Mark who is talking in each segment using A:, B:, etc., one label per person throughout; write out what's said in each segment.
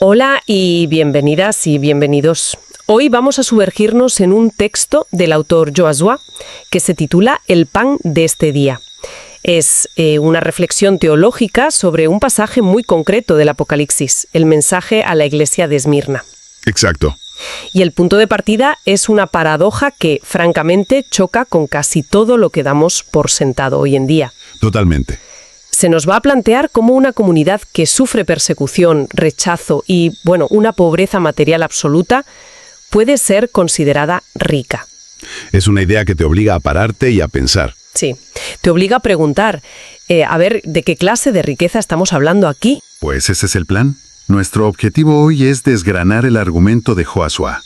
A: Hola y bienvenidas y bienvenidos. Hoy vamos a sumergirnos en un texto del autor Joshua que se titula El pan de este día. Es una reflexión teológica sobre un pasaje muy concreto del Apocalipsis, el mensaje a la iglesia de Esmirna.
B: Exacto.
A: Y el punto de partida es una paradoja que, francamente, choca con casi todo lo que damos por sentado hoy en día.
B: Totalmente.
A: Se nos va a plantear cómo una comunidad que sufre persecución, rechazo y, una pobreza material absoluta puede ser considerada rica.
B: Es una idea que te obliga a pararte y a pensar.
A: Sí, te obliga a preguntar, ¿de qué clase de riqueza estamos hablando aquí?
B: Pues ese es el plan. Nuestro objetivo hoy es desgranar el argumento de Joshua.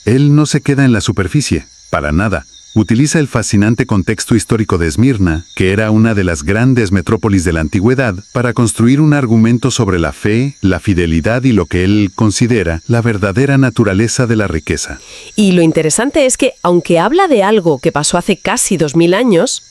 B: Él no se queda en la superficie, para nada. Utiliza el fascinante contexto histórico de Esmirna, que era una de las grandes metrópolis de la antigüedad, para construir un argumento sobre la fe, la fidelidad y lo que él considera la verdadera naturaleza de la riqueza.
A: Y lo interesante es que, aunque habla de algo que pasó hace casi 2000 años,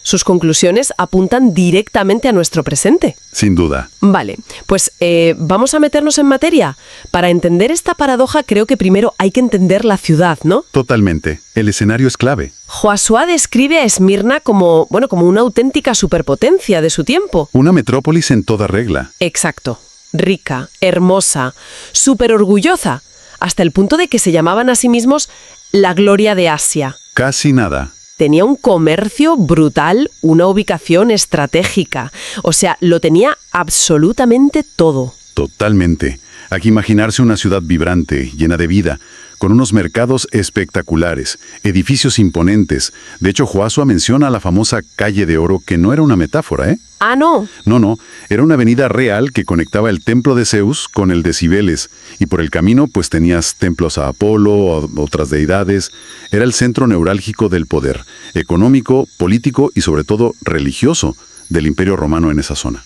A: sus conclusiones apuntan directamente a nuestro presente.
B: Sin duda.
A: Vale, pues vamos a meternos en materia. Para entender esta paradoja creo que primero hay que entender la ciudad, ¿no?
B: Totalmente. El escenario es clave.
A: Joshua describe a Esmirna como una auténtica superpotencia de su tiempo.
B: Una metrópolis en toda regla.
A: Exacto. Rica, hermosa, superorgullosa, hasta el punto de que se llamaban a sí mismos la gloria de Asia.
B: Casi nada.
A: Tenía un comercio brutal, una ubicación estratégica. O sea, lo tenía absolutamente todo.
B: Totalmente. Hay que imaginarse una ciudad vibrante, llena de vida, con unos mercados espectaculares, edificios imponentes. De hecho, Joshua menciona la famosa Calle de Oro, que no era una metáfora, ¿eh?
A: Ah, ¿no?
B: No, era una avenida real que conectaba el templo de Zeus con el de Cibeles, y por el camino pues tenías templos a Apolo, otras deidades. Era el centro neurálgico del poder, económico, político y sobre todo religioso del Imperio Romano en esa zona.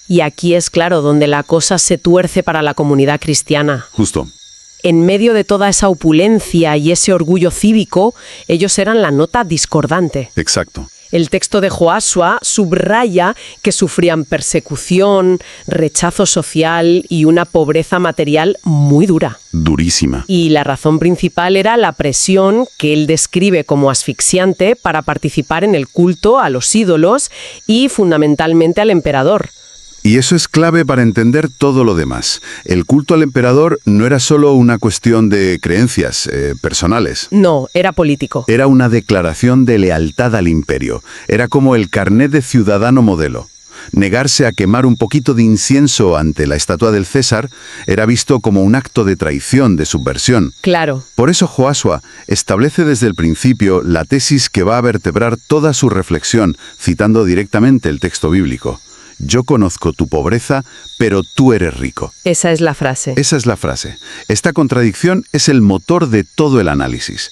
A: Y aquí es claro donde la cosa se tuerce para la comunidad cristiana.
B: Justo.
A: En medio de toda esa opulencia y ese orgullo cívico, ellos eran la nota discordante.
B: Exacto.
A: El texto de Joshua subraya que sufrían persecución, rechazo social y una pobreza material muy dura.
B: Durísima.
A: Y la razón principal era la presión que él describe como asfixiante para participar en el culto a los ídolos y fundamentalmente al emperador.
B: Y eso es clave para entender todo lo demás. El culto al emperador no era solo una cuestión de creencias personales.
A: No, era político.
B: Era una declaración de lealtad al imperio. Era como el carnet de ciudadano modelo. Negarse a quemar un poquito de incienso ante la estatua del César era visto como un acto de traición, de subversión.
A: Claro.
B: Por eso Joshua establece desde el principio la tesis que va a vertebrar toda su reflexión, citando directamente el texto bíblico. Yo conozco tu pobreza, pero tú eres rico.
A: Esa es la frase.
B: Esa es la frase. Esta contradicción es el motor de todo el análisis.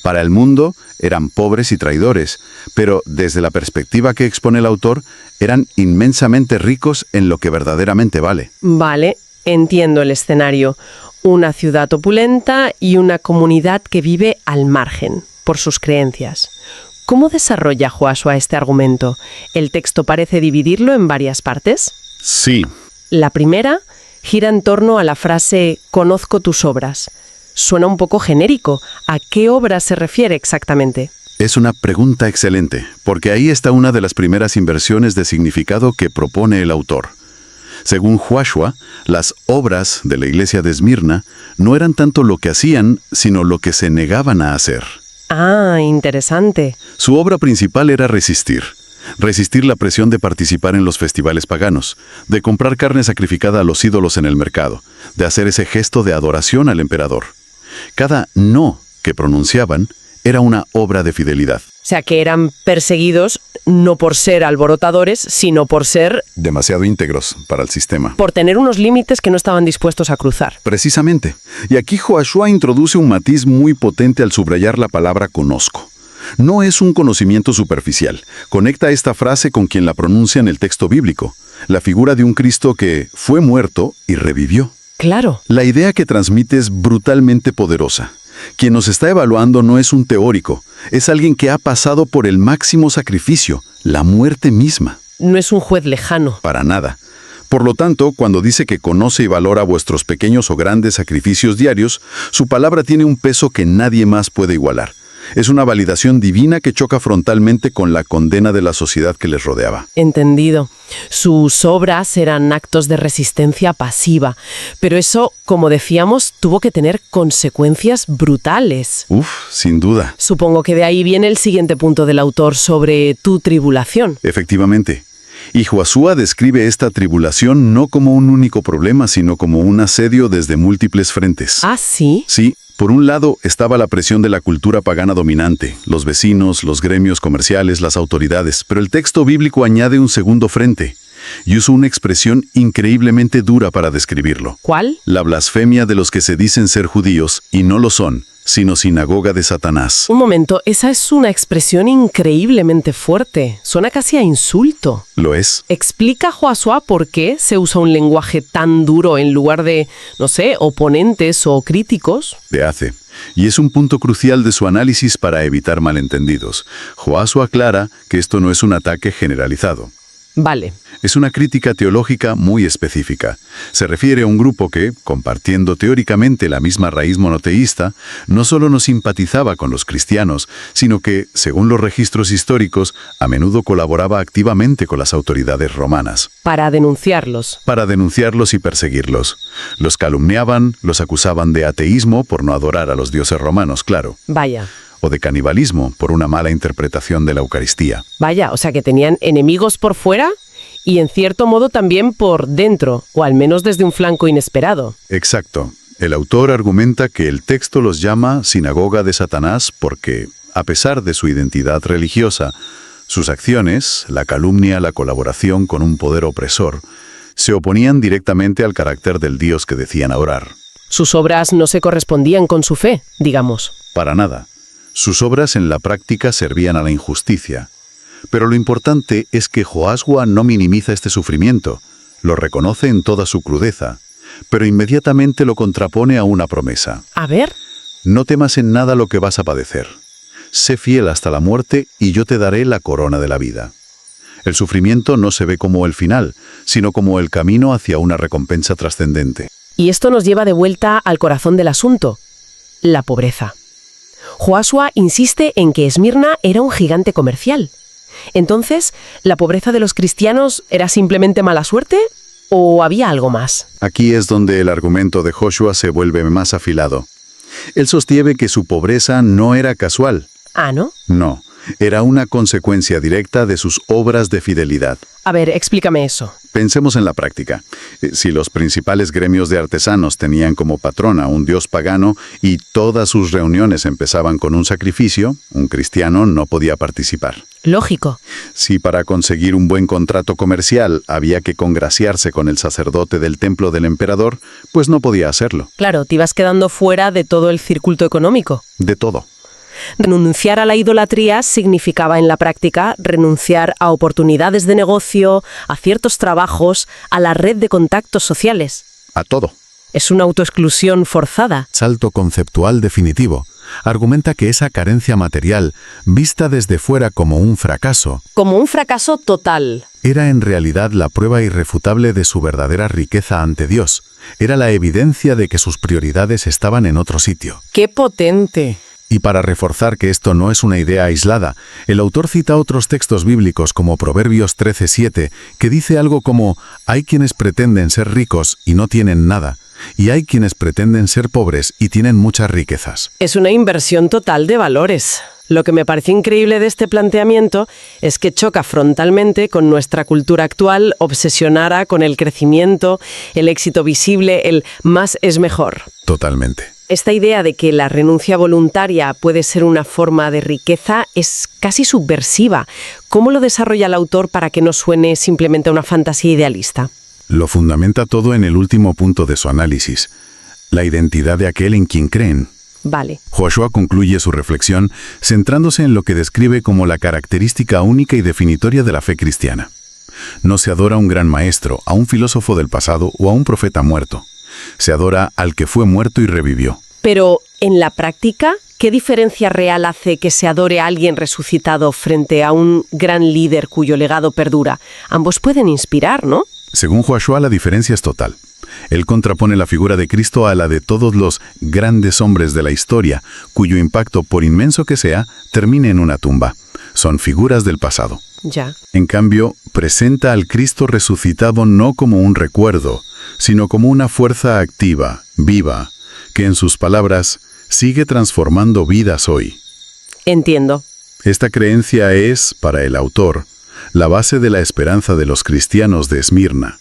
B: Para el mundo eran pobres y traidores, pero desde la perspectiva que expone el autor, eran inmensamente ricos en lo que verdaderamente vale.
A: Vale, entiendo el escenario. Una ciudad opulenta y una comunidad que vive al margen, por sus creencias. ¿Cómo desarrolla Joshua este argumento? El texto parece dividirlo en varias partes.
B: Sí.
A: La primera gira en torno a la frase «conozco tus obras». Suena un poco genérico. ¿A qué obras se refiere exactamente?
B: Es una pregunta excelente, porque ahí está una de las primeras inversiones de significado que propone el autor. Según Joshua, las obras de la iglesia de Esmirna no eran tanto lo que hacían, sino lo que se negaban a hacer.
A: Ah, interesante.
B: Su obra principal era resistir. Resistir la presión de participar en los festivales paganos, de comprar carne sacrificada a los ídolos en el mercado, de hacer ese gesto de adoración al emperador. Cada no que pronunciaban era una obra de fidelidad.
A: O sea, que eran perseguidos no por ser alborotadores, sino por ser...
B: demasiado íntegros para el sistema.
A: por tener unos límites que no estaban dispuestos a cruzar.
B: Precisamente. Y aquí Joshua introduce un matiz muy potente al subrayar la palabra conozco. No es un conocimiento superficial. Conecta esta frase con quien la pronuncia en el texto bíblico, la figura de un Cristo que fue muerto y revivió.
A: Claro.
B: La idea que transmite es brutalmente poderosa. Quien nos está evaluando no es un teórico, es alguien que ha pasado por el máximo sacrificio, la muerte misma.
A: No es un juez lejano.
B: Para nada. Por lo tanto, cuando dice que conoce y valora vuestros pequeños o grandes sacrificios diarios, su palabra tiene un peso que nadie más puede igualar. Es una validación divina que choca frontalmente con la condena de la sociedad que les rodeaba.
A: Entendido. Sus obras eran actos de resistencia pasiva, pero eso, como decíamos, tuvo que tener consecuencias brutales.
B: Sin duda.
A: Supongo que de ahí viene el siguiente punto del autor sobre tu tribulación.
B: Efectivamente. Y Josué describe esta tribulación no como un único problema, sino como un asedio desde múltiples frentes.
A: ¿Ah, sí?
B: Sí. Por un lado estaba la presión de la cultura pagana dominante, los vecinos, los gremios comerciales, las autoridades, pero el texto bíblico añade un segundo frente y usa una expresión increíblemente dura para describirlo.
A: ¿Cuál?
B: La blasfemia de los que se dicen ser judíos y no lo son, sino sinagoga de Satanás.
A: Un momento, esa es una expresión increíblemente fuerte. Suena casi a insulto.
B: Lo es.
A: ¿Explica Josué por qué se usa un lenguaje tan duro en lugar de, no sé, oponentes o críticos?
B: Y es un punto crucial de su análisis para evitar malentendidos. Josué aclara que esto no es un ataque generalizado.
A: Vale.
B: Es una crítica teológica muy específica. Se refiere a un grupo que, compartiendo teóricamente la misma raíz monoteísta, no solo no simpatizaba con los cristianos, sino que, según los registros históricos, a menudo colaboraba activamente con las autoridades romanas.
A: Para denunciarlos.
B: Para denunciarlos y perseguirlos. Los calumniaban, los acusaban de ateísmo por no adorar a los dioses romanos, claro.
A: Vaya.
B: O de canibalismo por una mala interpretación de la Eucaristía.
A: Vaya, o sea que tenían enemigos por fuera y en cierto modo también por dentro, o al menos desde un flanco inesperado.
B: Exacto. El autor argumenta que el texto los llama sinagoga de Satanás porque, a pesar de su identidad religiosa, sus acciones, la calumnia, la colaboración con un poder opresor, se oponían directamente al carácter del Dios que decían orar.
A: Sus obras no se correspondían con su fe, digamos.
B: Para nada. Sus obras en la práctica servían a la injusticia. Pero lo importante es que Josué no minimiza este sufrimiento, lo reconoce en toda su crudeza, pero inmediatamente lo contrapone a una promesa.
A: A ver.
B: No temas en nada lo que vas a padecer. Sé fiel hasta la muerte y yo te daré la corona de la vida. El sufrimiento no se ve como el final, sino como el camino hacia una recompensa trascendente.
A: Y esto nos lleva de vuelta al corazón del asunto, la pobreza. Josué insiste en que Esmirna era un gigante comercial. Entonces, ¿la pobreza de los cristianos era simplemente mala suerte o había algo más?
B: Aquí es donde el argumento de Josué se vuelve más afilado. Él sostiene que su pobreza no era casual.
A: Ah, ¿no?
B: No, era una consecuencia directa de sus obras de fidelidad.
A: A ver, explícame eso.
B: Pensemos en la práctica. Si los principales gremios de artesanos tenían como patrona un dios pagano y todas sus reuniones empezaban con un sacrificio, un cristiano no podía participar.
A: Lógico.
B: Si para conseguir un buen contrato comercial había que congraciarse con el sacerdote del templo del emperador, pues no podía hacerlo.
A: Claro, te ibas quedando fuera de todo el circuito económico.
B: De todo.
A: Renunciar a la idolatría significaba en la práctica renunciar a oportunidades de negocio, a ciertos trabajos, a la red de contactos sociales.
B: A todo.
A: Es una autoexclusión forzada.
C: Salto conceptual definitivo. Argumenta que esa carencia material, vista desde fuera como un fracaso
A: total.
C: Era en realidad la prueba irrefutable de su verdadera riqueza ante Dios. Era la evidencia de que sus prioridades estaban en otro sitio.
A: ¡Qué potente!
C: Y para reforzar que esto no es una idea aislada, el autor cita otros textos bíblicos como Proverbios 13:7, que dice algo como: hay quienes pretenden ser ricos y no tienen nada, y hay quienes pretenden ser pobres y tienen muchas riquezas.
A: Es una inversión total de valores. Lo que me parece increíble de este planteamiento es que choca frontalmente con nuestra cultura actual obsesionada con el crecimiento, el éxito visible, el más es mejor.
C: Totalmente.
A: Esta idea de que la renuncia voluntaria puede ser una forma de riqueza es casi subversiva. ¿Cómo lo desarrolla el autor para que no suene simplemente a una fantasía idealista?
C: Lo fundamenta todo en el último punto de su análisis, la identidad de aquel en quien creen.
A: Vale.
C: Josué concluye su reflexión centrándose en lo que describe como la característica única y definitoria de la fe cristiana. No se adora a un gran maestro, a un filósofo del pasado o a un profeta muerto. Se adora al que fue muerto y revivió.
A: Pero, en la práctica, ¿qué diferencia real hace que se adore a alguien resucitado frente a un gran líder cuyo legado perdura? Ambos pueden inspirar, ¿no?
C: Según Joshua, la diferencia es total. Él contrapone la figura de Cristo a la de todos los grandes hombres de la historia, cuyo impacto, por inmenso que sea, termine en una tumba. Son figuras del pasado.
A: Ya.
C: En cambio, presenta al Cristo resucitado no como un recuerdo, sino como una fuerza activa, viva, que en sus palabras sigue transformando vidas hoy.
A: Entiendo.
C: Esta creencia es, para el autor, la base de la esperanza de los cristianos de Esmirna.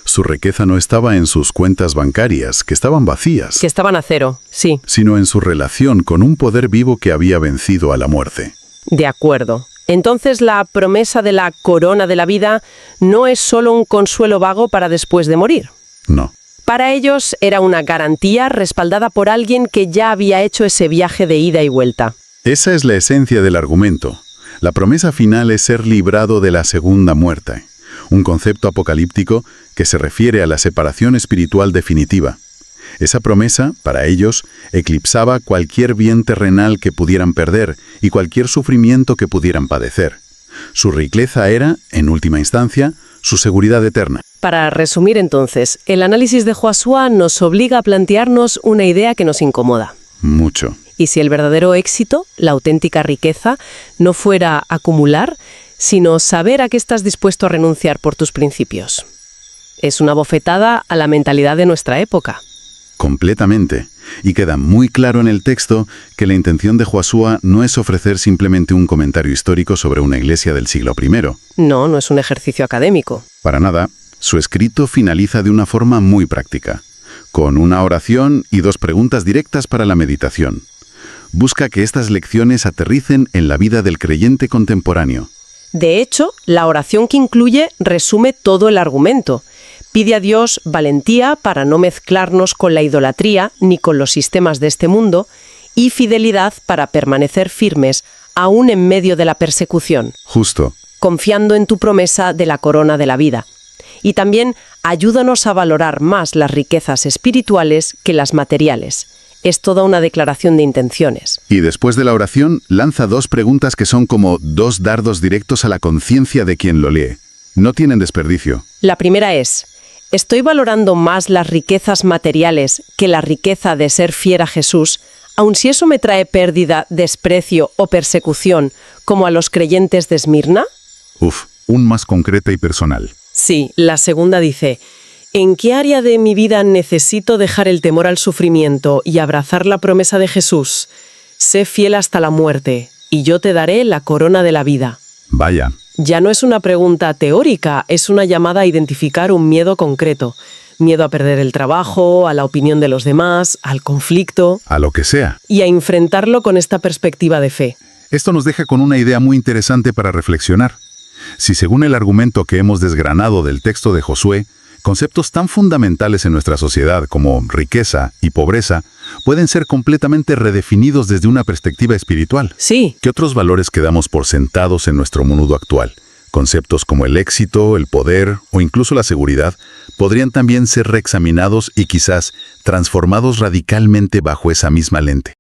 C: Su riqueza no estaba en sus cuentas bancarias, que estaban vacías,
A: Que estaban a cero, sí.
C: sino en su relación con un poder vivo que había vencido a la muerte.
A: De acuerdo. Entonces la promesa de la corona de la vida no es solo un consuelo vago para después de morir.
C: No.
A: Para ellos era una garantía respaldada por alguien que ya había hecho ese viaje de ida y vuelta.
C: Esa es la esencia del argumento. La promesa final es ser librado de la segunda muerte, un concepto apocalíptico que se refiere a la separación espiritual definitiva. Esa promesa, para ellos, eclipsaba cualquier bien terrenal que pudieran perder y cualquier sufrimiento que pudieran padecer. Su riqueza era, en última instancia, su seguridad eterna.
A: Para resumir entonces, el análisis de Joshua nos obliga a plantearnos una idea que nos incomoda.
C: Mucho.
A: Y si el verdadero éxito, la auténtica riqueza, no fuera acumular, sino saber a qué estás dispuesto a renunciar por tus principios. Es una bofetada a la mentalidad de nuestra época.
C: Completamente. Y queda muy claro en el texto que la intención de Joshua no es ofrecer simplemente un comentario histórico sobre una iglesia del siglo I.
A: No, no es un ejercicio académico.
C: Para nada, su escrito finaliza de una forma muy práctica, con una oración y 2 preguntas directas para la meditación. Busca que estas lecciones aterricen en la vida del creyente contemporáneo.
A: De hecho, la oración que incluye resume todo el argumento. Pide a Dios valentía para no mezclarnos con la idolatría ni con los sistemas de este mundo y fidelidad para permanecer firmes aún en medio de la persecución,
C: Justo.
A: confiando en tu promesa de la corona de la vida. Y también ayúdanos a valorar más las riquezas espirituales que las materiales. Es toda una declaración de intenciones.
C: Y después de la oración, lanza 2 preguntas que son como 2 dardos directos a la conciencia de quien lo lee. No tienen desperdicio.
A: La primera es: ¿estoy valorando más las riquezas materiales que la riqueza de ser fiel a Jesús, aun si eso me trae pérdida, desprecio o persecución, como a los creyentes de Esmirna?
B: Un más concreta y personal.
A: Sí, la segunda dice: ¿en qué área de mi vida necesito dejar el temor al sufrimiento y abrazar la promesa de Jesús? Sé fiel hasta la muerte, y yo te daré la corona de la vida.
B: Vaya.
A: Ya no es una pregunta teórica, es una llamada a identificar un miedo concreto. Miedo a perder el trabajo, a la opinión de los demás, al conflicto,
B: A lo que sea.
A: y a enfrentarlo con esta perspectiva de fe.
B: Esto nos deja con una idea muy interesante para reflexionar. Si según el argumento que hemos desgranado del texto de Josué, conceptos tan fundamentales en nuestra sociedad como riqueza y pobreza pueden ser completamente redefinidos desde una perspectiva espiritual.
A: Sí,
B: ¿Qué otros valores quedamos por sentados en nuestro mundo actual? Conceptos como el éxito, el poder o incluso la seguridad podrían también ser reexaminados y quizás transformados radicalmente bajo esa misma lente.